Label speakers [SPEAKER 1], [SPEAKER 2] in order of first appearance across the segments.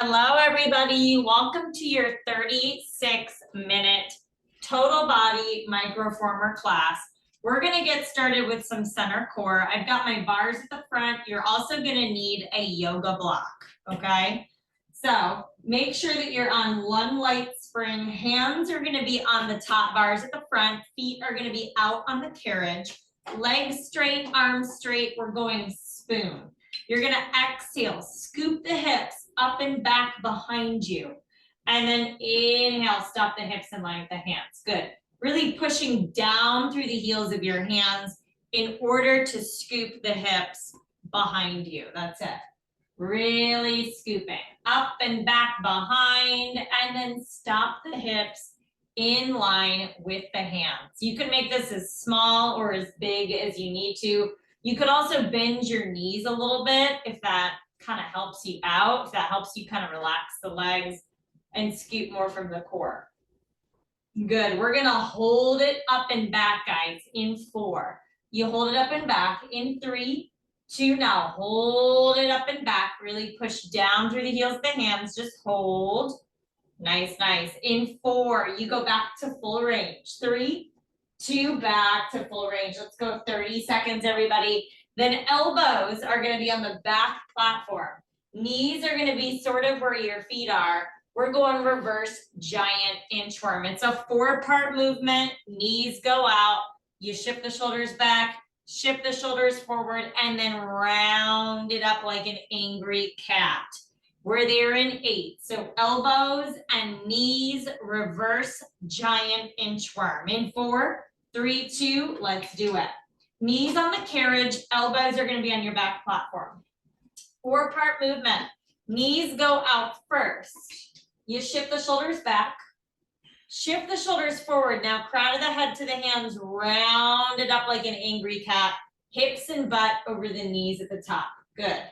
[SPEAKER 1] Hello, everybody. Welcome to your 36-minute total body microformer class. We're going to get started with some center core. I've got my bars at the front. You're also going to need a yoga block, okay? So make sure that you're on one light spring. Hands are going to be on the top bars at the front. Feet are going to be out on the carriage. Legs straight, arms straight. We're going spoon. You're going to exhale, scoop the hips up and back behind you. And then inhale, stop the hips in line with the hands. Good. Really pushing down through the heels of your hands in order to scoop the hips behind you. That's it. Really scooping up and back behind, and then stop the hips in line with the hands. You can make this as small or as big as you need to. You could also bend your knees a little bit if that kind of helps you out, if that helps you kind of relax the legs and scoop more from the core. Good. We're going to hold it up and back, guys, in 4. You hold it up and back in 3, 2. Now hold it up and back. Really push down through the heels of the hands. Just hold. Nice, nice. In 4, you go back to full range. 3, 2, back to full range. Let's go 30 seconds, everybody. Then elbows are going to be on the back platform. Knees are going to be sort of where your feet are. We're going reverse giant inchworm. It's a 4-part movement. Knees go out. You shift the shoulders back, shift the shoulders forward, and then round it up like an angry cat. We're there in 8. So elbows and knees, reverse giant inchworm. In 4, 3, 2, let's do it. Knees on the carriage, elbows are going to be on your back platform. 4-part movement. Knees go out first. You shift the shoulders back. Shift the shoulders forward. Now crown of the head to the hands, round it up like an angry cat. Hips and butt over the knees at the top. Good.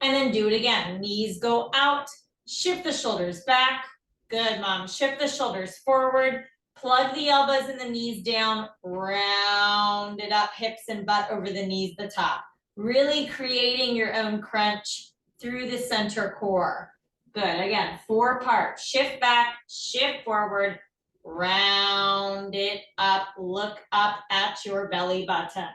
[SPEAKER 1] And then do it again. Knees go out. Shift the shoulders back. Good, Mom. Shift the shoulders forward. Plug the elbows and the knees down. Round it up. Hips and butt over the knees at the top. Really creating your own crunch through the center core. Good. Again, 4 parts. Shift back, shift forward, round it up, look up at your belly button.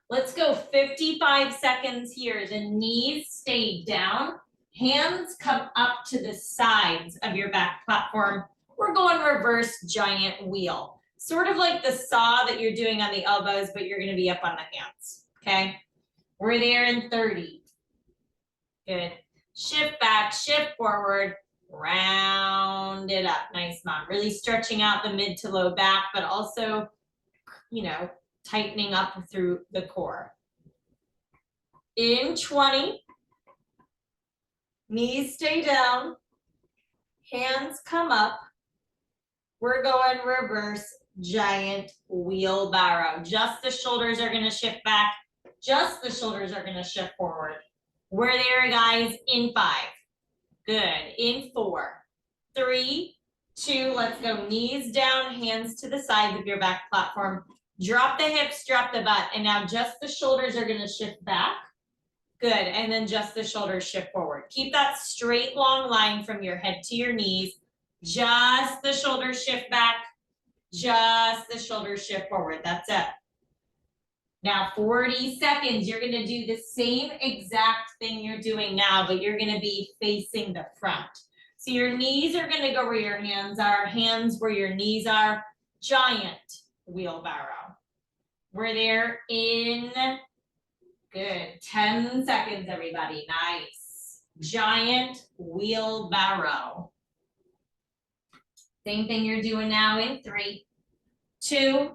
[SPEAKER 1] Let's go 55 seconds here. The knees stay down. Hands come up to the sides of your back platform. We're going reverse giant wheel. Sort of like the saw that you're doing on the elbows, but you're going to be up on the hands. Okay? We're there in 30. Good. Shift back, shift forward, round it up. Nice, Mom. Really stretching out the mid to low back, but also, tightening up through the core. In 20, knees stay down, hands come up. We're going reverse giant wheelbarrow. Just the shoulders are going to shift back. Just the shoulders are going to shift forward. We're there, guys, in 5. Good. In 4, 3, 2, let's go. Knees down, hands to the sides of your back platform. Drop the hips, drop the butt. And now just the shoulders are going to shift back. Good. And then just the shoulders shift forward. Keep that straight, long line from your head to your knees. Just the shoulders shift back. Just the shoulders shift forward. That's it. Now, 40 seconds, you're going to do the same exact thing you're doing now, but you're going to be facing the front. So your knees are going to go where your hands where your knees are. Giant wheelbarrow. We're there in, good, 10 seconds, everybody. Nice. Giant wheelbarrow. Same thing you're doing now in 3, 2,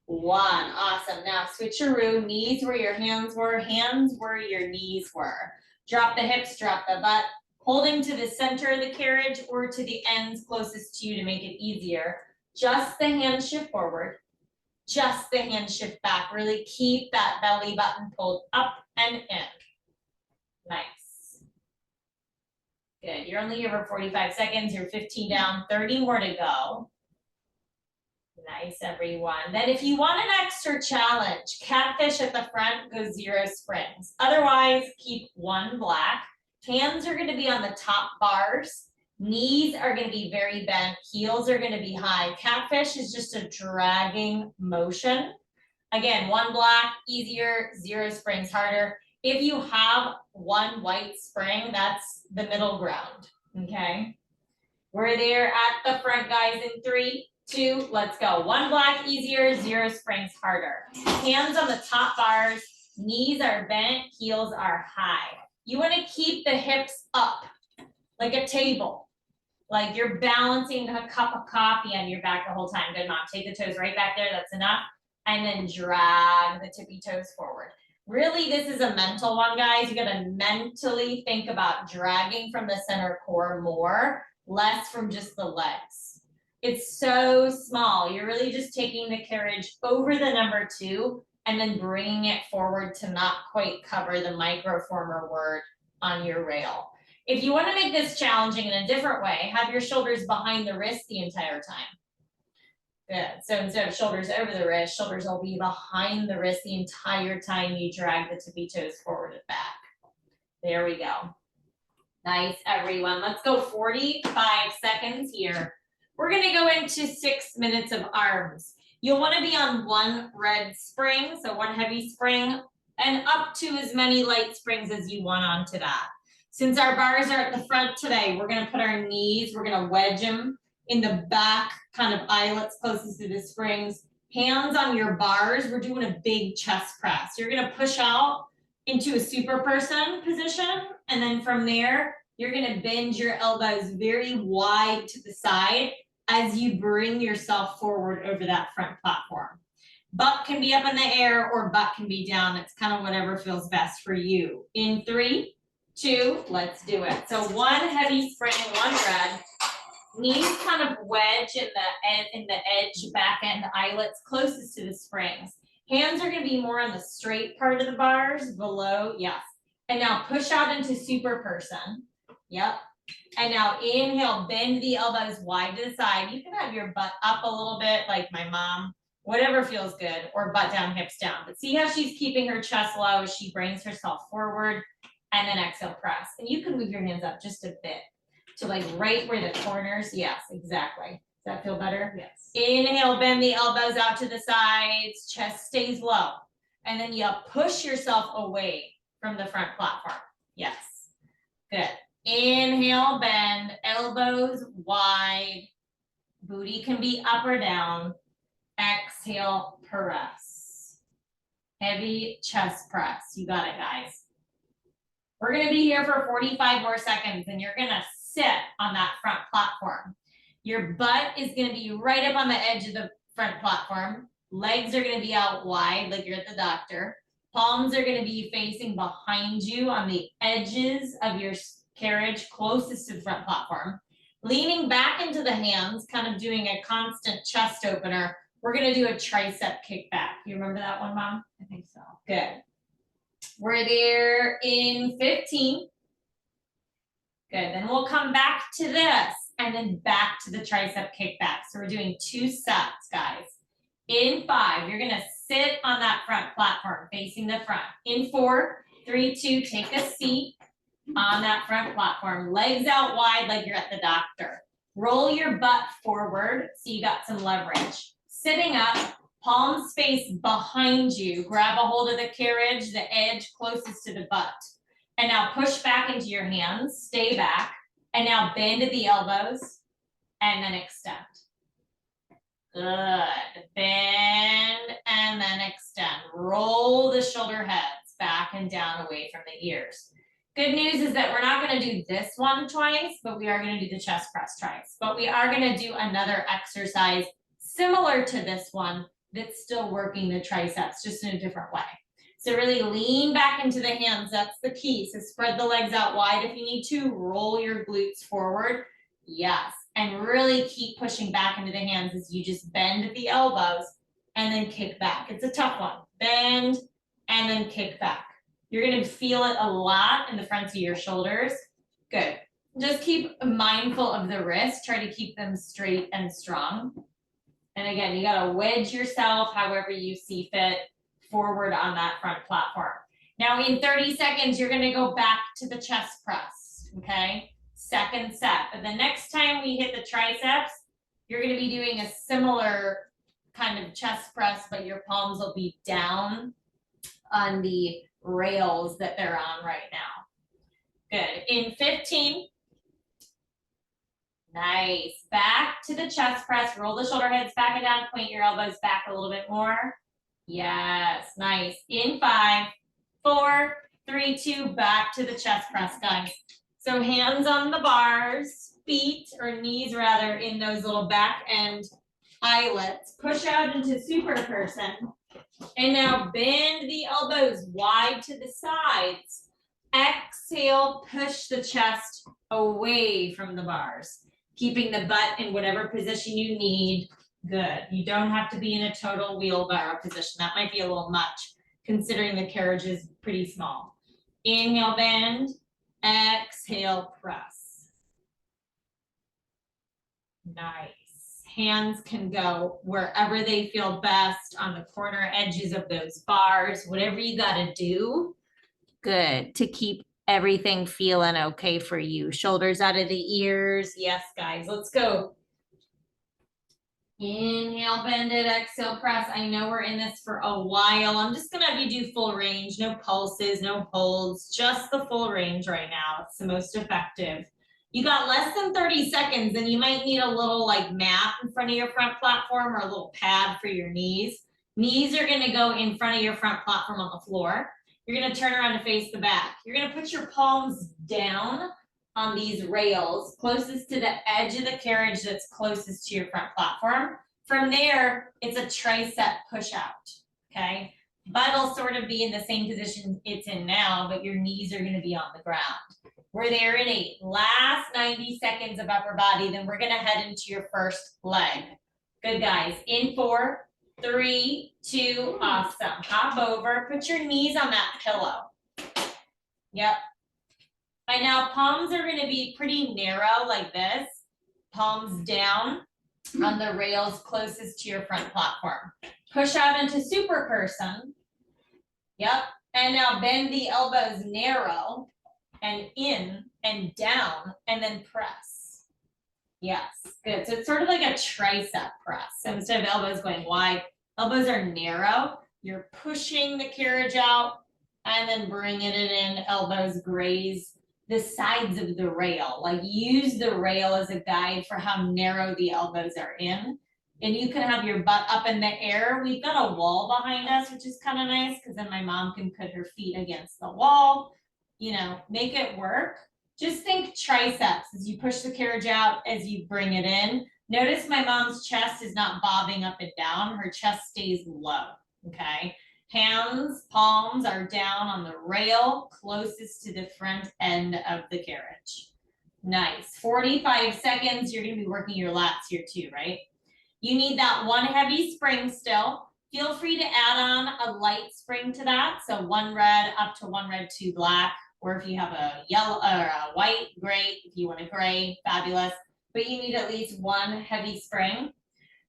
[SPEAKER 1] 1. Awesome. Now switcheroo. Knees where your hands were your knees were. Drop the hips, drop the butt. Holding to the center of the carriage or to the ends closest to you to make it easier. Just the hands shift forward. Just the hands shift back. Really keep that belly button pulled up and in. Nice. Good. You're only here for 45 seconds. You're 15 down, 30 more to go. Nice, everyone. Then if you want an extra challenge, catfish at the front goes 0 springs. Otherwise, keep 1 black. Hands are going to be on the top bars. Knees are gonna be very bent, heels are gonna be high. Catfish is just a dragging motion. Again, 1 block, easier, 0 springs harder. If you have 1 white spring, that's the middle ground, okay? We're there at the front, guys, in 3, 2, let's go. 1 block, easier, 0 springs harder. Hands on the top bars, knees are bent, heels are high. You wanna keep the hips up, like a table. Like you're balancing a cup of coffee on your back the whole time. Good, mom. Take the toes right back there, that's enough. And then drag the tippy toes forward. Really, this is a mental one, guys. You gotta mentally think about dragging from the center core more, less from just the legs. It's so small. You're really just taking the carriage over the number 2 and then bringing it forward to not quite cover the microformer word on your rail. If you want to make this challenging in a different way, have your shoulders behind the wrist the entire time. Good. So instead of shoulders over the wrist, shoulders will be behind the wrist the entire time you drag the tippy toes forward and back. There we go. Nice, everyone. Let's go 45 seconds here. We're going to go into 6 minutes of arms. You'll want to be on 1 red spring, so 1 heavy spring, and up to as many light springs as you want onto that. Since our bars are at the front today, we're going to put our knees, we're going to wedge them in the back kind of eyelets closest to the springs. Hands on your bars, we're doing a big chest press. You're going to push out into a super person position, and then from there, you're going to bend your elbows very wide to the side as you bring yourself forward over that front platform. Butt can be up in the air or butt can be down. It's kind of whatever feels best for you. In 3, 2, let's do it. So 1 heavy spring, 1 red. Knees kind of wedge in the edge, back end eyelets closest to the springs. Hands are going to be more on the straight part of the bars, below, yes. And now push out into super person. Yep. And now inhale, bend the elbows wide to the side. You can have your butt up a little bit like my mom, whatever feels good, or butt down, hips down. But see how she's keeping her chest low as she brings herself forward, and then exhale, press. And you can move your hands up just a bit to like right where the corners, yes, exactly. Does that feel better? Yes. Inhale, bend the elbows out to the sides, chest stays low. And then you push yourself away from the front platform. Yes, good. Inhale, bend, elbows wide, booty can be up or down. Exhale, press. Heavy chest press. You got it, guys. We're gonna be here for 45 more seconds and you're gonna sit on that front platform. Your butt is gonna be right up on the edge of the front platform. Legs are gonna be out wide like you're at the doctor. Palms are gonna be facing behind you on the edges of your carriage closest to the front platform. Leaning back into the hands, kind of doing a constant chest opener. We're gonna do a tricep kickback. You remember that one, Mom? I think so. Good. We're there in 15. Good, then we'll come back to this and then back to the tricep kickback. So we're doing 2 sets, guys. In 5, you're gonna sit on that front platform facing the front. In 4, 3, 2, take a seat on that front platform. Legs out wide like you're at the doctor. Roll your butt forward so you got some leverage. Sitting up, palms face behind you. Grab a hold of the carriage, the edge closest to the butt. And now push back into your hands, stay back. And now bend at the elbows and then extend. Good. Bend and then extend. Roll the shoulder heads back and down away from the ears. Good news is that we're not going to do this one twice, but we are going to do the chest press twice. But we are going to do another exercise similar to this one that's still working the triceps, just in a different way. So really lean back into the hands. That's the key. So spread the legs out wide if you need to. Roll your glutes forward. Yes. And really keep pushing back into the hands as you just bend at the elbows and then kick back. It's a tough one. Bend and then kick back. You're going to feel it a lot in the fronts of your shoulders. Good. Just keep mindful of the wrists. Try to keep them straight and strong. And again, you got to wedge yourself however you see fit forward on that front platform. Now in 30 seconds, you're going to go back to the chest press. Okay. second set. But the next time we hit the triceps, you're gonna be doing a similar kind of chest press, but your palms will be down on the rails that they're on right now. Good. In 15. Nice. Back to the chest press. Roll the shoulder heads back and down. Point your elbows back a little bit more. Yes. Nice. In 5, 4, 3, 2. Back to the chest press, guys. So hands on the bars, feet or knees rather in those little back end eyelets. Push out into super person. And now bend the elbows wide to the sides. Exhale, push the chest away from the bars, keeping the butt in whatever position you need. Good. You don't have to be in a total wheelbarrow position. That might be a little much considering the carriage is pretty small. Inhale, bend. Exhale, press. Nice. Hands can go wherever they feel best on the corner edges of those bars, whatever you got to do. Good. To keep everything feeling okay for you. Shoulders out of the ears. Yes, guys, let's go. Inhale, bend it, exhale, press. I know we're in this for a while. I'm just gonna have you do full range, no pulses, no holds, just the full range right now. It's the most effective. You got less than 30 seconds and you might need a little like mat in front of your front platform or a little pad for your knees. Knees are gonna go in front of your front platform on the floor. You're gonna turn around and face the back. You're gonna put your palms down on these rails closest to the edge of the carriage that's closest to your front platform. From there, it's a tricep push out, okay? Butt will sort of be in the same position it's in now, but your knees are gonna be on the ground. We're there in 8. Last 90 seconds of upper body, then we're gonna head into your first leg. Good, guys. In 4, 3, 2, awesome. Hop over, put your knees on that pillow. Yep. By now, palms are gonna be pretty narrow like this. Palms down on the rails closest to your front platform. Push out into super person. Yep. And now bend the elbows narrow and in and down and then press. Yes, good. So it's sort of like a tricep press. So instead of elbows going wide, elbows are narrow. You're pushing the carriage out and then bringing it in. Elbows graze the sides of the rail. Like use the rail as a guide for how narrow the elbows are in. And you can have your butt up in the air. We've got a wall behind us, which is kind of nice because then my mom can put her feet against the wall. You know, make it work. Just think triceps as you push the carriage out, as you bring it in. Notice my mom's chest is not bobbing up and down. Her chest stays low, okay? Hands, palms are down on the rail closest to the front end of the carriage. Nice. 45 seconds. You're going to be working your lats here too, right? You need that one heavy spring still. Feel free to add on a light spring to that. So 1 red up to 1 red, 2 black. Or if you have a yellow or a white, great. If you want a gray, fabulous. But you need at least 1 heavy spring.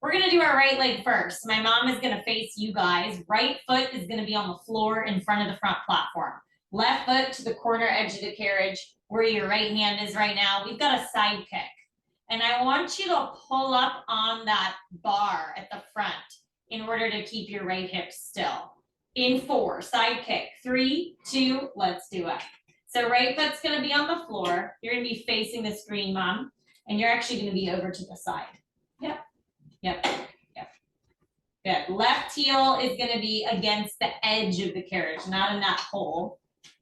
[SPEAKER 1] We're gonna do our right leg first. My mom is gonna face you guys. Right foot is gonna be on the floor in front of the front platform. Left foot to the corner edge of the carriage where your right hand is right now. We've got a side kick. And I want you to pull up on that bar at the front in order to keep your right hip still. In 4, side kick. 3, 2, let's do it. So right foot's gonna be on the floor. You're gonna be facing the screen, Mom. And you're actually gonna be over to the side. Yep. Yep, yep. Good. Left heel is gonna be against the edge of the carriage, not in that hole,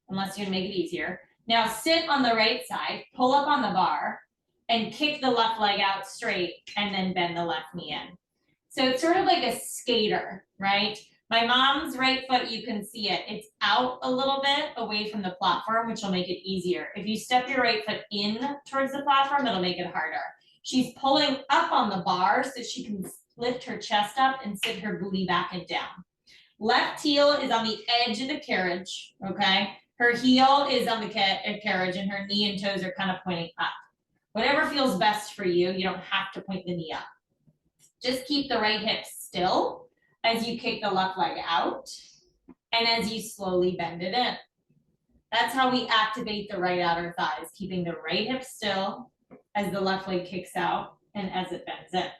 [SPEAKER 1] unless you're gonna make it easier. Now sit on the right side, pull up on the bar, and kick the left leg out straight, and then bend the left knee in. So it's sort of like a skater, right? My mom's right foot, you can see it. It's out a little bit away from the platform, which will make it easier. If you step your right foot in towards the platform, it'll make it harder. She's pulling up on the bar so she can lift her chest up and sit her booty back and down. Left heel is on the edge of the carriage, okay? Her heel is on the carriage and her knee and toes are kind of pointing up. Whatever feels best for you, you don't have to point the knee up. Just keep the right hip still as you kick the left leg out and as you slowly bend it in. That's how we activate the right outer thighs, keeping the right hip still as the left leg kicks out and as it bends in.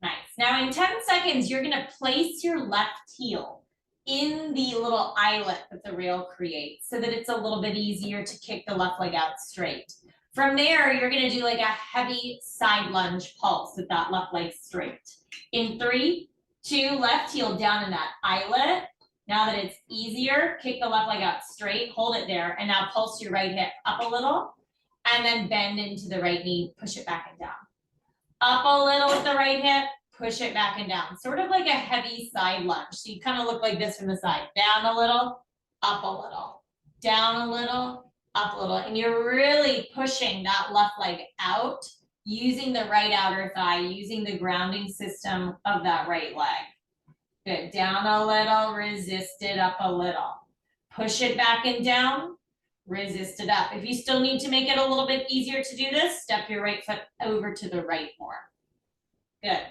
[SPEAKER 1] Nice. Now in 10 seconds, you're gonna place your left heel in the little eyelet that the rail creates so that it's a little bit easier to kick the left leg out straight. From there, you're gonna do like a heavy side lunge pulse with that left leg straight. In 3, 2, left heel down in that eyelet. Now that it's easier, kick the left leg out straight, hold it there, and now pulse your right hip up a little, and then bend into the right knee, push it back and down. Up a little with the right hip, push it back and down. Sort of like a heavy side lunge. So you kind of look like this from the side. Down a little, up a little, down a little, up a little. And you're really pushing that left leg out, using the right outer thigh, using the grounding system of that right leg. Good, down a little, resist it up a little. Push it back and down, resist it up. If you still need to make it a little bit easier to do this, step your right foot over to the right more. Good.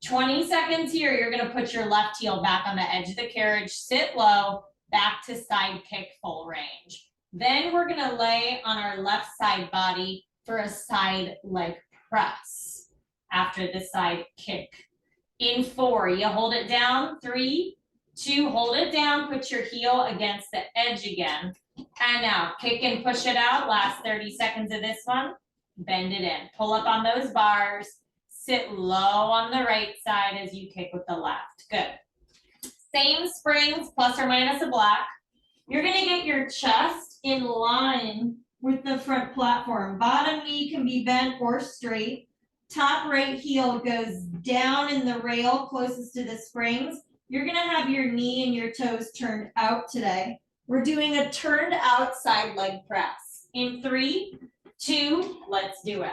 [SPEAKER 1] 20 seconds here, you're gonna put your left heel back on the edge of the carriage, sit low, back to side kick full range. Then we're gonna lay on our left side body for a side leg press after the side kick. In 4, you hold it down, 3, 2, hold it down, put your heel against the edge again. And now kick and push it out, last 30 seconds of this one, bend it in. Pull up on those bars, sit low on the right side as you kick with the left, good. Same springs, plus or minus a block. You're gonna get your chest in line with the front platform. Bottom knee can be bent or straight. Top right heel goes down in the rail closest to the springs. You're gonna have your knee and your toes turned out today. We're doing a turned out side leg press. In 3, 2, let's do it.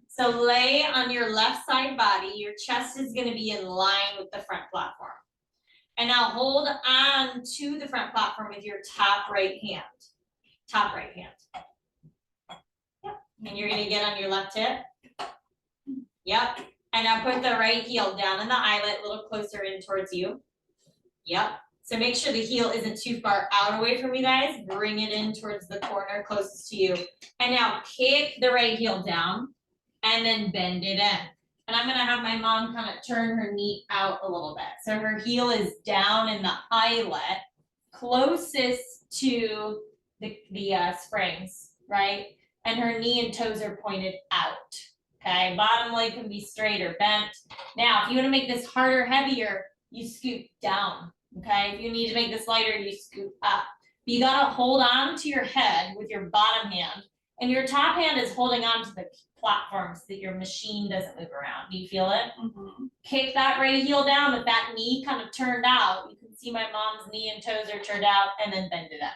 [SPEAKER 1] So lay on your left side body. Your chest is gonna be in line with the front platform. And now hold on to the front platform with your top right hand. Top right hand. Yep. And you're gonna get on your left hip. Yep. And now put the right heel down in the eyelet, a little closer in towards you. Yep. So make sure the heel isn't too far out away from you guys. Bring it in towards the corner closest to you. And now kick the right heel down and then bend it in. And I'm gonna have my mom kind of turn her knee out a little bit. So her heel is down in the eyelet, closest to the springs, right? And her knee and toes are pointed out. Okay, bottom leg can be straight or bent. Now, if you want to make this harder, heavier, you scoot down. Okay, if you need to make this lighter, you scoot up. But you gotta hold on to your head with your bottom hand, and your top hand is holding on to the platform so that your machine doesn't move around. Do you feel it? Mm-hmm. Kick that right heel down with that knee kind of turned out. You can see my mom's knee and toes are turned out, and then bend it up.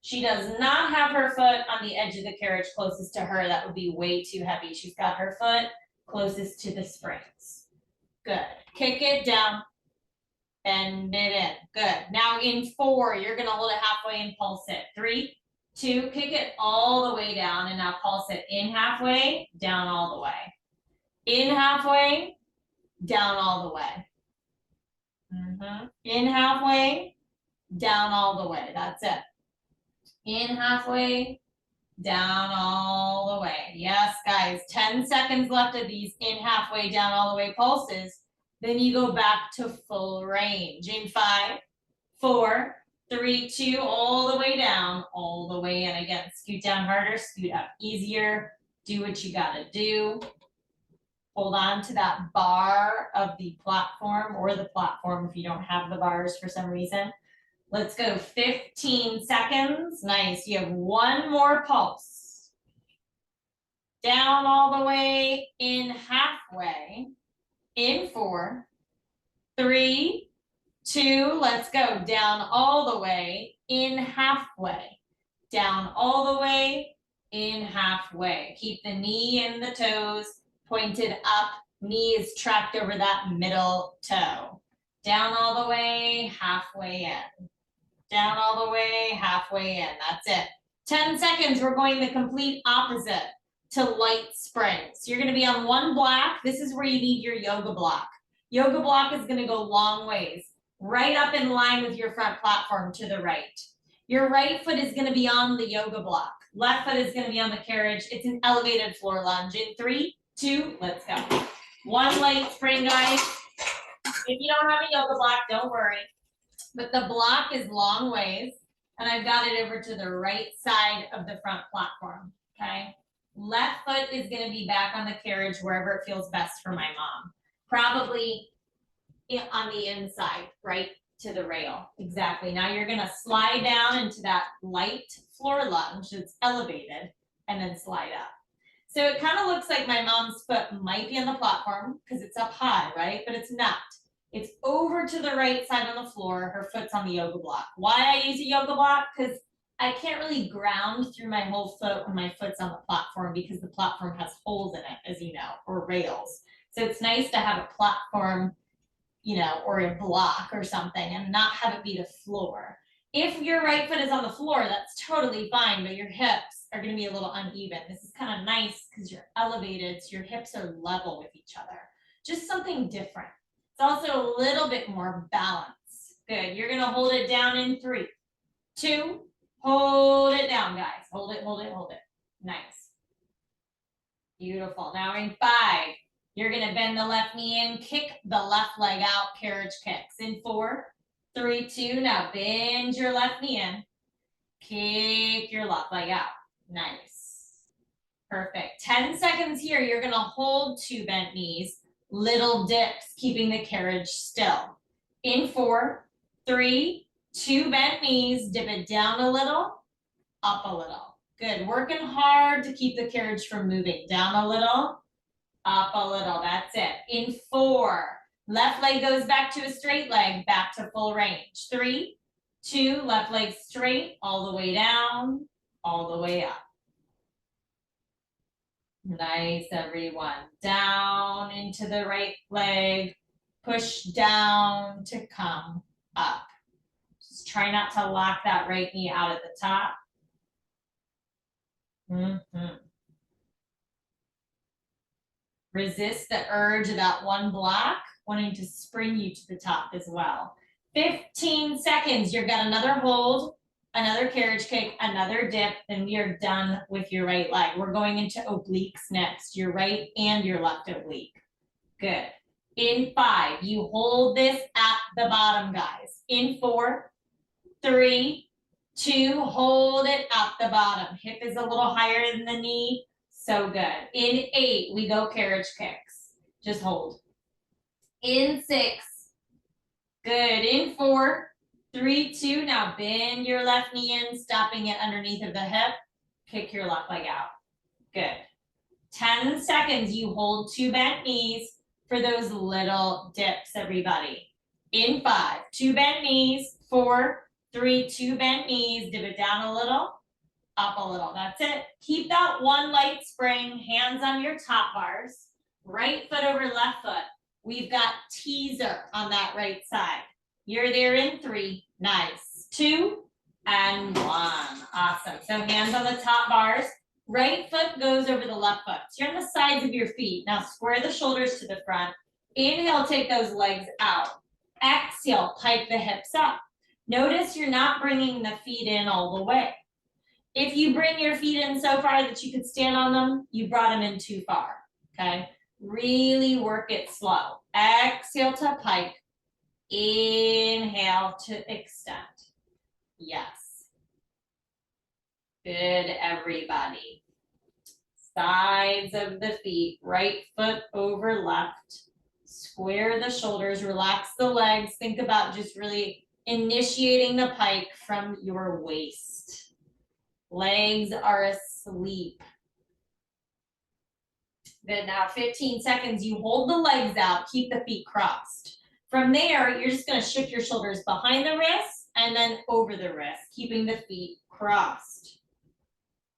[SPEAKER 1] She does not have her foot on the edge of the carriage closest to her. That would be way too heavy. She's got her foot closest to the springs. Good. Kick it down. Bend it in. Good. Now in 4, you're going to hold it halfway and pulse it. 3, 2, kick it all the way down. And now pulse it in halfway, down all the way. In halfway, down all the way. In halfway, down all the way. That's it. In halfway, down all the way. Yes, guys, 10 seconds left of these in halfway, down all the way pulses. Then you go back to full range. In 5, 4, 3, 2, all the way down, all the way in. Again, scoot down harder, scoot up easier. Do what you gotta do. Hold on to that bar of the platform or the platform if you don't have the bars for some reason. Let's go 15 seconds. Nice. You have one more pulse. Down all the way, in halfway. In 4, 3, 2, let's go. Down all the way, in halfway. Down all the way, in halfway. Keep the knee and the toes pointed up. Knee is tracked over that middle toe. Down all the way, halfway in. Down all the way, halfway in. That's it. 10 seconds, we're going the complete opposite to light springs. You're gonna be on one block. This is where you need your yoga block. Yoga block is gonna go long ways, right up in line with your front platform to the right. Your right foot is gonna be on the yoga block. Left foot is gonna be on the carriage. It's an elevated floor lunge. In 3, 2, let's go. One light spring, guys. If you don't have a yoga block, don't worry. But the block is long ways, and I've got it over to the right side of the front platform, okay? Left foot is gonna be back on the carriage wherever it feels best for my mom. Probably on the inside, right to the rail. Exactly. Now you're gonna slide down into that light floor lunge that's elevated and then slide up. So it kind of looks like my mom's foot might be on the platform because it's up high, right? But it's not. It's over to the right side on the floor. Her foot's on the yoga block. Why I use a yoga block? Because I can't really ground through my whole foot when my foot's on the platform because the platform has holes in it, as you know, or rails. So it's nice to have a platform, you know, or a block or something and not have it be the floor. If your right foot is on the floor, that's totally fine, but your hips are going to be a little uneven. This is kind of nice because you're elevated, so your hips are level with each other. Just something different. It's also a little bit more balance. Good. You're going to hold it down in 3, 2, hold it down, guys. Hold it, hold it, hold it. Nice. Beautiful. Now in 5, you're going to bend the left knee in, kick the left leg out, carriage kicks. In 4, 3, 2, now bend your left knee in, kick your left leg out. Nice. Perfect. 10 seconds here. You're going to hold 2 bent knees, little dips, keeping the carriage still. In 4, 3, 2 bent knees, dip it down a little, up a little. Good. Working hard to keep the carriage from moving. Down a little, up a little. That's it. In 4, left leg goes back to a straight leg, back to full range. 3, 2, left leg straight, all the way down, all the way up. Nice, everyone. Down into the right leg, push down to come up. Just try not to lock that right knee out at the top. Resist the urge of that one block, wanting to spring you to the top as well. 15 seconds, you've got another hold, another carriage kick, another dip, then we are done with your right leg. We're going into obliques next, your right and your left oblique. Good. In 5, you hold this at the bottom, guys. In 4, 3, 2, hold it at the bottom. Hip is a little higher than the knee. So good. In 8, we go carriage kicks. Just hold. In 6, good. In 4, 3, 2, now bend your left knee in, stopping it underneath of the hip. Kick your left leg out. Good. 10 seconds, you hold 2 bent knees for those little dips, everybody. In 5, 2 bent knees, 4, 3, 2 bent knees, dip it down a little, up a little. That's it. Keep that one light spring, hands on your top bars, right foot over left foot. We've got teaser on that right side. You're there in 3, nice. 2 and 1, awesome. So hands on the top bars, right foot goes over the left foot. So you're on the sides of your feet. Now square the shoulders to the front. Inhale, take those legs out. Exhale, pike the hips up. Notice you're not bringing the feet in all the way. If you bring your feet in so far that you could stand on them, you brought them in too far, okay? Really work it slow. Exhale to pike. Inhale to extend. Yes. Good, everybody. Sides of the feet, right foot over left. Square the shoulders, relax the legs. Think about just really initiating the pike from your waist. Legs are asleep. Good, now 15 seconds, you hold the legs out, keep the feet crossed. From there, you're just gonna shift your shoulders behind the wrists and then over the wrist, keeping the feet crossed.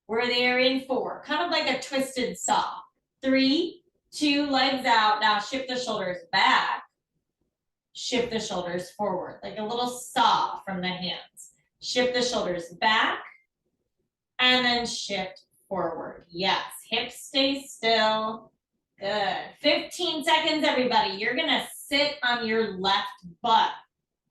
[SPEAKER 1] We're there in 4, kind of like a twisted saw. 3, 2, legs out. Now shift the shoulders back. Shift the shoulders forward, like a little saw from the hands. Shift the shoulders back and then shift forward. Yes, hips stay still. Good. 15 seconds, everybody. You're gonna sit on your left butt.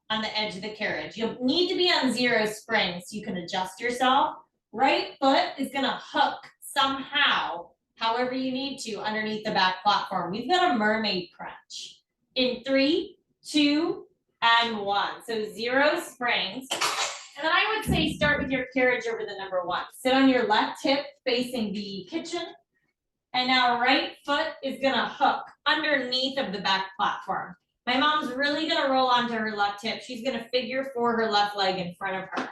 [SPEAKER 1] on the edge of the carriage. You'll need to be on 0 springs so you can adjust yourself. Right foot is gonna hook somehow, however you need to, underneath the back platform. We've got a mermaid crunch. In 3, 2, and 1. So 0 springs. And then I would say start with your carriage over the number 1. Sit on your left hip facing the kitchen. And now right foot is gonna hook underneath of the back platform. My mom's really gonna roll onto her left hip. She's gonna figure 4 her left leg in front of her.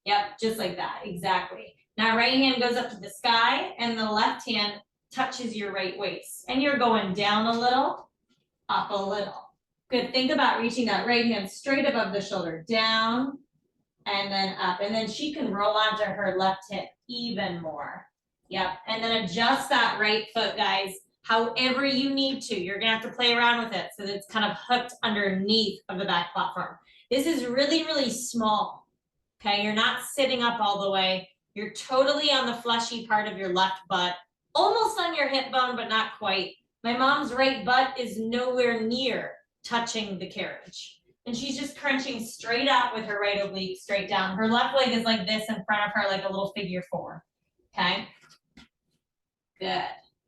[SPEAKER 1] Yep, just like that, exactly. Now right hand goes up to the sky and the left hand touches your right waist. And you're going down a little, up a little. Good, think about reaching that right hand straight above the shoulder, down, and then up. And then she can roll onto her left hip even more. Yep, and then adjust that right foot, guys, however you need to. You're gonna have to play around with it so that it's kind of hooked underneath of the back platform. This is really, really small, okay? You're not sitting up all the way. You're totally on the fleshy part of your left butt, almost on your hip bone, but not quite. My mom's right butt is nowhere near touching the carriage. And she's just crunching straight up with her right oblique straight down. Her left leg is like this in front of her, like a little figure 4, okay? Good.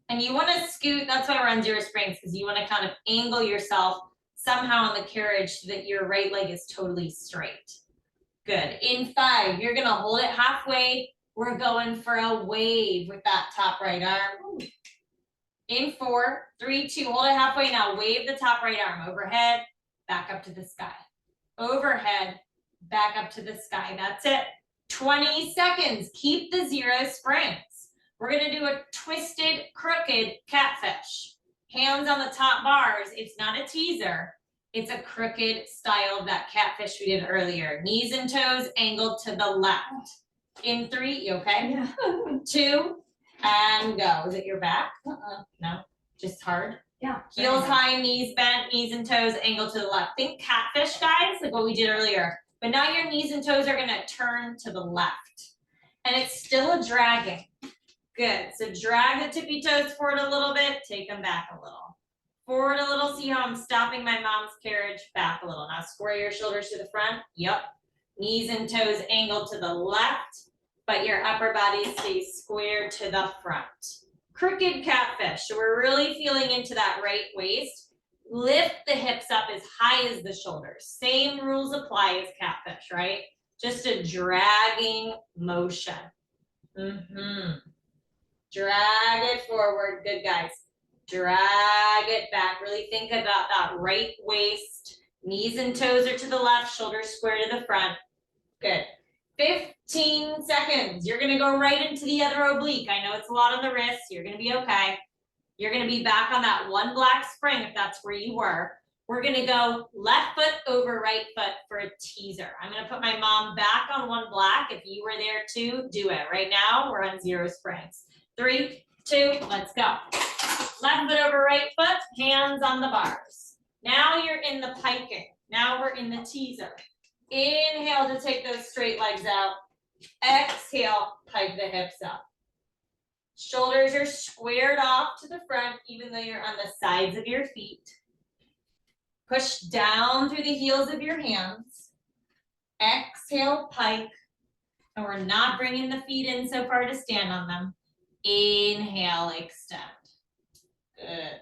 [SPEAKER 1] And you want to scoot, that's why we're on 0 springs, because you want to kind of angle yourself somehow on the carriage so that your right leg is totally straight. Good. In 5, you're going to hold it halfway. We're going for a wave with that top right arm. In 4, 3, 2, hold it halfway. Now wave the top right arm overhead, back up to the sky. Overhead, back up to the sky. That's it. 20 seconds. Keep the 0 springs. We're gonna do a twisted, crooked catfish. Hands on the top bars. It's not a teaser. It's a crooked style of that catfish we did earlier. Knees and toes angled to the left. In 3, you okay?
[SPEAKER 2] Yeah.
[SPEAKER 1] 2, and go. Is it your back? No, just hard.
[SPEAKER 2] Yeah.
[SPEAKER 1] Heels high, knees bent, knees and toes angled to the left. Think catfish, guys, like what we did earlier. But now your knees and toes are gonna turn to the left. And it's still a dragging. Good, so drag the tippy toes forward a little bit, take them back a little. Forward a little, see how I'm stopping my mom's carriage, back a little. Now square your shoulders to the front, yep. Knees and toes angled to the left, but your upper body stays square to the front. Crooked catfish, so we're really feeling into that right waist. Lift the hips up as high as the shoulders. Same rules apply as catfish, right? Just a dragging motion. Drag it forward, good guys. Drag it back, really think about that right waist. Knees and toes are to the left, shoulders square to the front. Good. 15 seconds. You're gonna go right into the other oblique. I know it's a lot on the wrist, you're gonna be okay. You're gonna be back on that 1 black spring if that's where you were. We're gonna go left foot over right foot for a teaser. I'm gonna put my mom back on 1 black. If you were there too, do it. Right now, we're on 0 springs. 3, 2, let's go. Left foot over right foot, hands on the bars. Now you're in the piking. Now we're in the teaser. Inhale to take those straight legs out. Exhale, pike the hips up. Shoulders are squared off to the front, even though you're on the sides of your feet. Push down through the heels of your hands. Exhale, pike. And we're not bringing the feet in so far to stand on them. Inhale, extend. Good.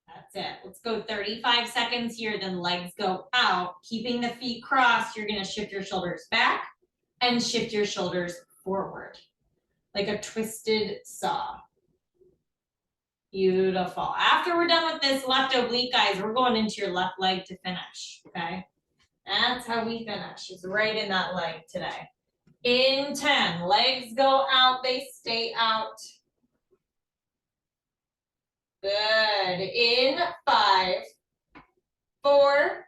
[SPEAKER 1] That's it. Let's go 35 seconds here, then legs go out. Keeping the feet crossed, you're gonna shift your shoulders back and shift your shoulders forward. Like a twisted saw. Beautiful. After we're done with this left oblique, guys, we're going into your left leg to finish, okay? That's how we finish, is right in that leg today. In 10, legs go out, they stay out. Good. In 5, 4,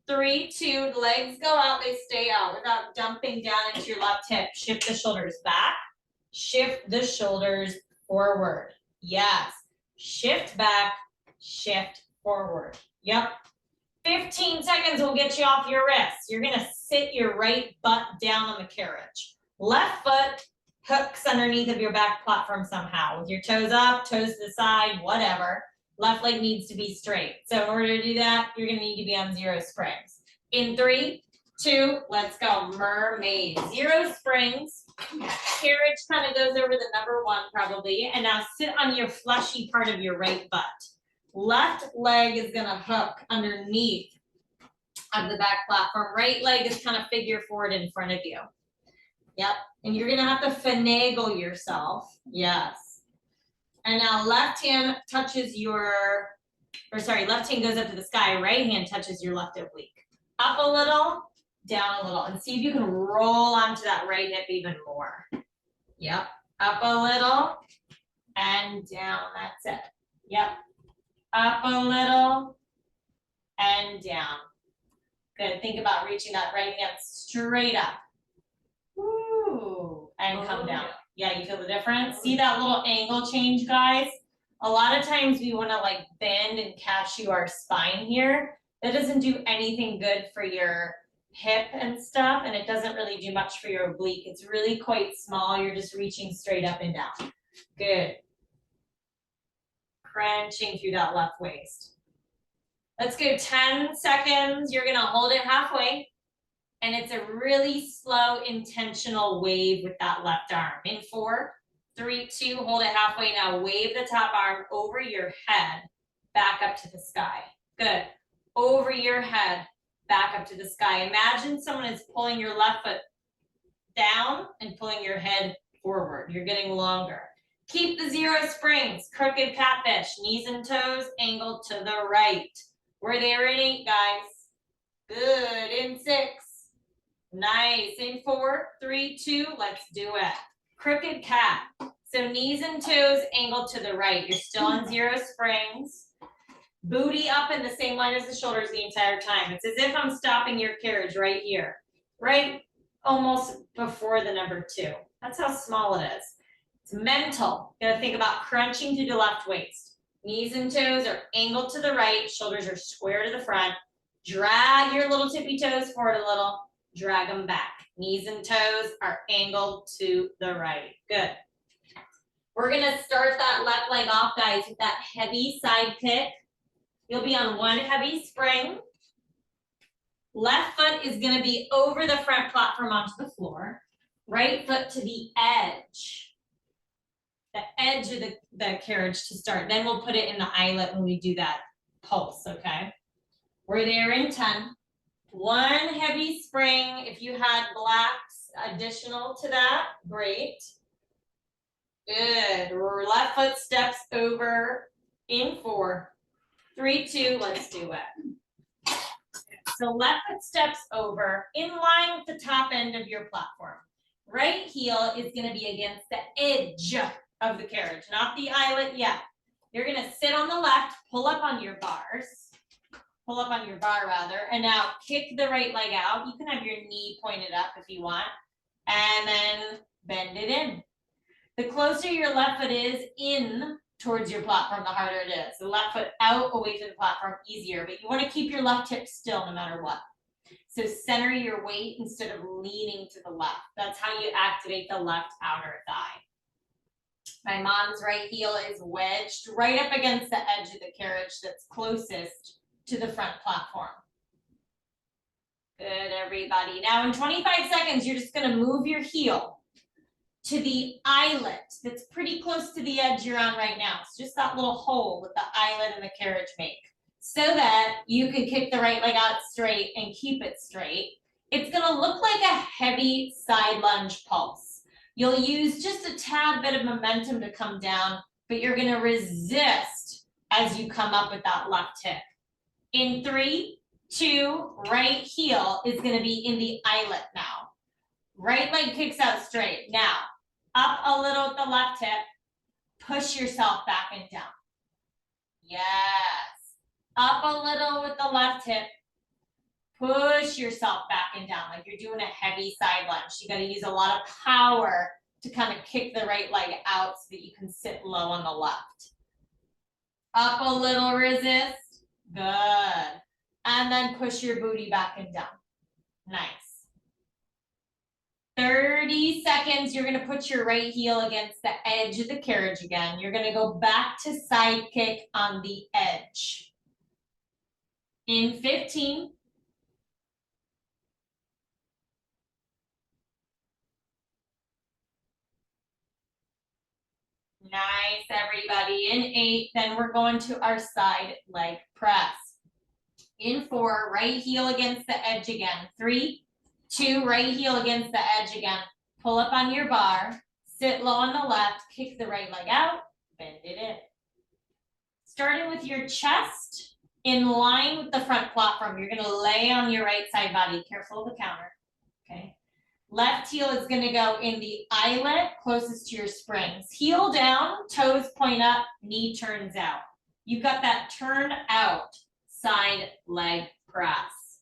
[SPEAKER 1] 3, 2, legs go out, they stay out without dumping down into your left hip. Shift the shoulders back, shift the shoulders forward. Yes. Shift back, shift forward. Yep. 15 seconds will get you off your wrists. You're gonna sit your right butt down on the carriage. Left foot hooks underneath of your back platform somehow. With your toes up, toes to the side, whatever. Left leg needs to be straight. So in order to do that, you're gonna need to be on 0 springs. In 3, 2, let's go. Mermaid. 0 springs. Carriage kind of goes over the number 1 probably. And now sit on your fleshy part of your right butt. Left leg is gonna hook underneath of the back platform. Right leg is kind of figure forward in front of you. Yep. And you're gonna have to finagle yourself. Yes. And now left hand touches left hand goes up to the sky. Right hand touches your left oblique. Up a little, down a little, and see if you can roll onto that right hip even more. Yep. Up a little and down. That's it. Yep. Up a little and down. Good. Think about reaching that right hand straight up. Woo. And come down. Yeah, you feel the difference? See that little angle change, guys? A lot of times we want to like bend and cashew our spine here. That doesn't do anything good for your hip and stuff, and it doesn't really do much for your oblique. It's really quite small. You're just reaching straight up and down. Good. Crunching through that left waist. Let's go 10 seconds. You're gonna hold it halfway. And it's a really slow, intentional wave with that left arm. In 4, 3, 2, hold it halfway. Now wave the top arm over your head, back up to the sky. Good. Over your head, back up to the sky. Imagine someone is pulling your left foot down and pulling your head forward. You're getting longer. Keep the 0 springs. Crooked catfish. Knees and toes angled to the right. We're there in 8, guys. Good. In 6. Nice. In 4, 3, 2, let's do it. Crooked cat. So knees and toes angled to the right. You're still on 0 springs. Booty up in the same line as the shoulders the entire time. It's as if I'm stopping your carriage right here. Right almost before the number 2. That's how small it is. It's mental. You gotta think about crunching through the left waist. Knees and toes are angled to the right. Shoulders are square to the front. Drag your little tippy toes forward a little. Drag them back. Knees and toes are angled to the right. Good. We're gonna start that left leg off, guys, with that heavy side kick. You'll be on 1 heavy spring. Left foot is gonna be over the front platform onto the floor. Right foot to the edge of the carriage to start. Then we'll put it in the eyelet when we do that pulse, okay? We're there in 10. 1 heavy spring. If you had blacks additional to that, great. Good. Left foot steps over in 4, 3, 2, let's do it. So left foot steps over in line with the top end of your platform. Right heel is going to be against the edge of the carriage, not the eyelet yet. You're going to sit on the left, pull up on your bars. Pull up on your bar rather, and now kick the right leg out. You can have your knee pointed up if you want, and then bend it in. The closer your left foot is in towards your platform, the harder it is. The left foot out away from the platform, easier, but you want to keep your left hip still no matter what. So center your weight instead of leaning to the left. That's how you activate the left outer thigh. My mom's right heel is wedged right up against the edge of the carriage that's closest to the front platform. Good, everybody. Now in 25 seconds, you're just gonna move your heel to the eyelet that's pretty close to the edge you're on right now. It's just that little hole that the eyelet and the carriage make, so that you can kick the right leg out straight and keep it straight. It's gonna look like a heavy side lunge pulse. You'll use just a tad bit of momentum to come down, but you're gonna resist as you come up with that left hip. In 3, 2, right heel is going to be in the eyelet now. Right leg kicks out straight. Now, up a little with the left hip. Push yourself back and down. Yes. Up a little with the left hip. Push yourself back and down like you're doing a heavy side lunge. You got to use a lot of power to kind of kick the right leg out so that you can sit low on the left. Up a little, resist. Good. And then push your booty back and down. Nice. 30 seconds. You're going to put your right heel against the edge of the carriage again. You're going to go back to side kick on the edge. In 15, Nice, everybody. In 8, then we're going to our side leg press. In 4, right heel against the edge again. 3, 2, right heel against the edge again. Pull up on your bar, sit low on the left, kick the right leg out, bend it in. Starting with your chest in line with the front platform. You're gonna lay on your right side body. Careful of the counter, okay? Left heel is gonna go in the eyelet closest to your springs. Heel down, toes point up, knee turns out. You've got that turn out side leg press.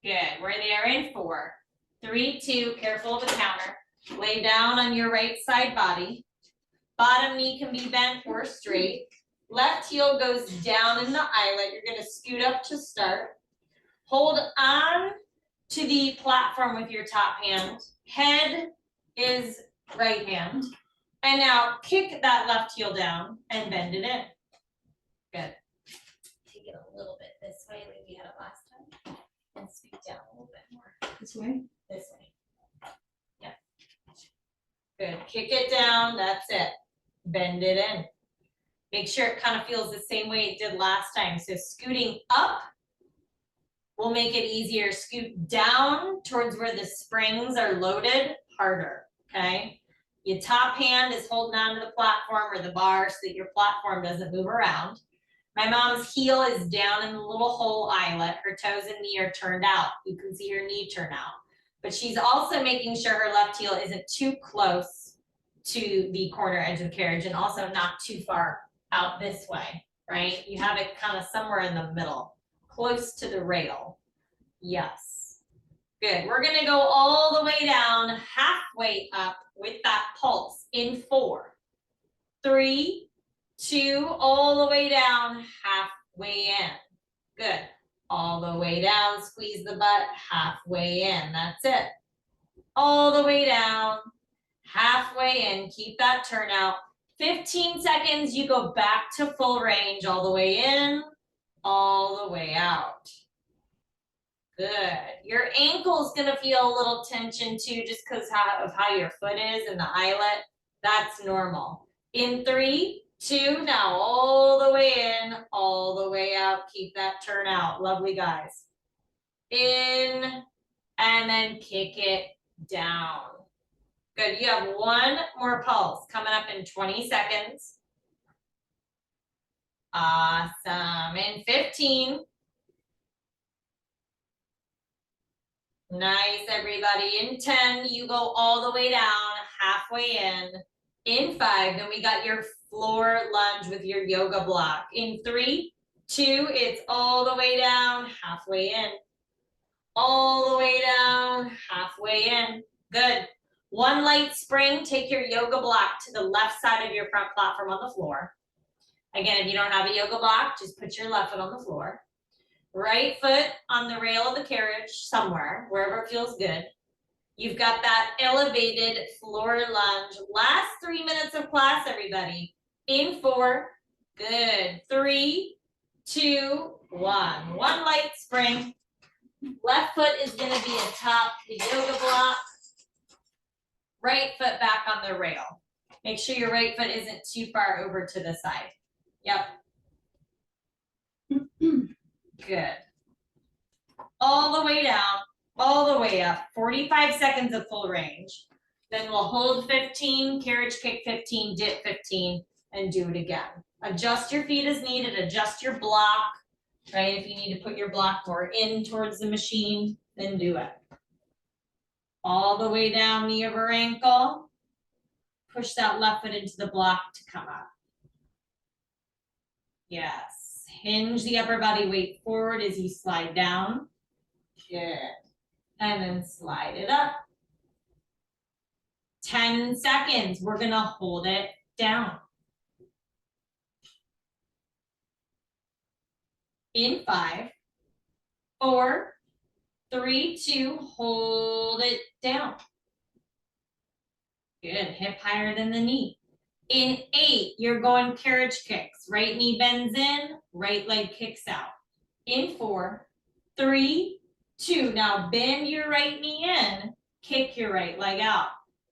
[SPEAKER 1] Good, we're there in 4, 3, 2, careful of the counter. Lay down on your right side body. Bottom knee can be bent or straight. Left heel goes down in the eyelet. You're gonna scoot up to start. Hold on to the platform with your top hand. Head is right hand. And now kick that left heel down and bend it in. Good. Take it a little bit this way like we had it last time. And scoot down a little bit more.
[SPEAKER 2] This way?
[SPEAKER 1] This way. Yeah. Good. Kick it down. That's it. Bend it in. Make sure it kind of feels the same way it did last time. So scooting up will make it easier. Scoot down towards where the springs are loaded, harder, okay? Your top hand is holding onto the platform or the bar so that your platform doesn't move around. My mom's heel is down in the little hole eyelet. Her toes and knee are turned out. You can see her knee turn out. But she's also making sure her left heel isn't too close to the corner edge of the carriage and also not too far out this way, right? You have it kind of somewhere in the middle, close to the rail. Yes. Good. We're going to go all the way down, halfway up with that pulse in 4, 3, 2, all the way down, halfway in. Good. All the way down, squeeze the butt, halfway in. That's it. All the way down, halfway in. Keep that turnout. 15 seconds, you go back to full range, all the way in, all the way out. Good. Your ankle's gonna feel a little tension too, just because of how your foot is and the eyelet. That's normal. In 3, 2, now all the way in, all the way out. Keep that turn out. Lovely, guys. In, and then kick it down. Good. You have one more pulse coming up in 20 seconds. Awesome. In 15. Nice, everybody. In 10, you go all the way down, halfway in. In 5, then we got your floor lunge with your yoga block. In 3, 2, it's all the way down, halfway in. All the way down, halfway in. Good. One light spring, take your yoga block to the left side of your front platform on the floor. Again, if you don't have a yoga block, just put your left foot on the floor. Right foot on the rail of the carriage somewhere, wherever it feels good. You've got that elevated floor lunge. Last 3 minutes of class, everybody. In 4, good. 3, 2, 1. One light spring. Left foot is gonna be atop the yoga block. Right foot back on the rail. Make sure your right foot isn't too far over to the side. Yep. Good. All the way down, all the way up. 45 seconds of full range. Then we'll hold 15, carriage kick 15, dip 15, and do it again. Adjust your feet as needed, adjust your block, right? If you need to put your block more in towards the machine, then do it. All the way down, knee over ankle. Push that left foot into the block to come up. Yes. Hinge the upper body weight forward as you slide down. Good. And then slide it up. 10 seconds. We're going to hold it down. In 5, 4, 3, 2, hold it down. Good. Hip higher than the knee. In 8, you're going carriage kicks. Right knee bends in, right leg kicks out. In 4, 3, 2. Now bend your right knee in, kick your right leg out.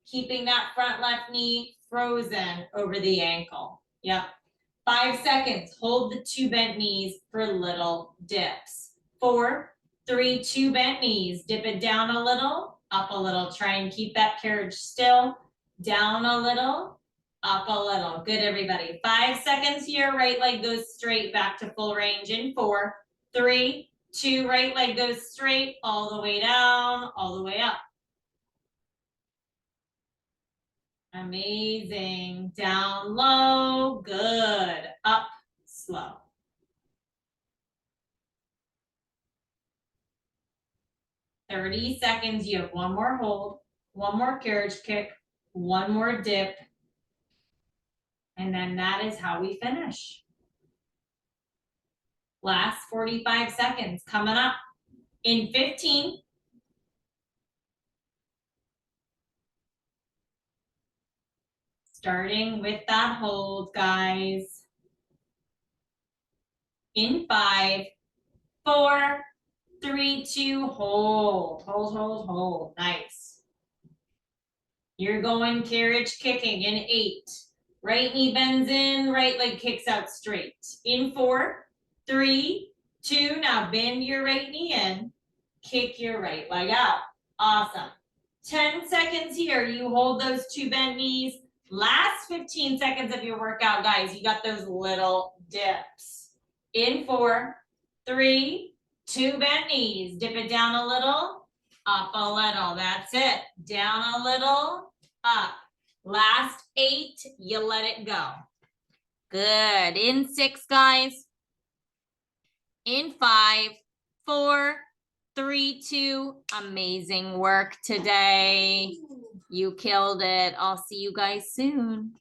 [SPEAKER 1] Keeping that front left knee frozen over the ankle. Yep. 5 seconds. Hold the 2 bent knees for little dips. 4, 3, 2 bent knees. Dip it down a little, up a little. Try and keep that carriage still. Down a little, up a little. Good, everybody. 5 seconds here. Right leg goes straight back to full range in 4, 3, 2. Right leg goes straight all the way down, all the way up. Amazing. Down low. Good. Up slow. 30 seconds. You have one more hold, one more carriage kick, one more dip. And then that is how we finish. Last 45 seconds coming up in 15. Starting with that hold, guys. In 5, 4, 3, 2, hold, hold, hold, hold. Nice. You're going carriage kicking in 8. Right knee bends in, right leg kicks out straight. In 4, 3, 2. Now bend your right knee in, kick your right leg out. Awesome. 10 seconds here. You hold those 2 bent knees. Last 15 seconds of your workout, guys. You got those little dips. In 4, 3, 2 bent knees. Dip it down a little, up a little. That's it. Down a little, up. Last 8, you let it go. Good. In 6, guys. In 5, 4, 3, 2. Amazing work today. You killed it. I'll see you guys soon.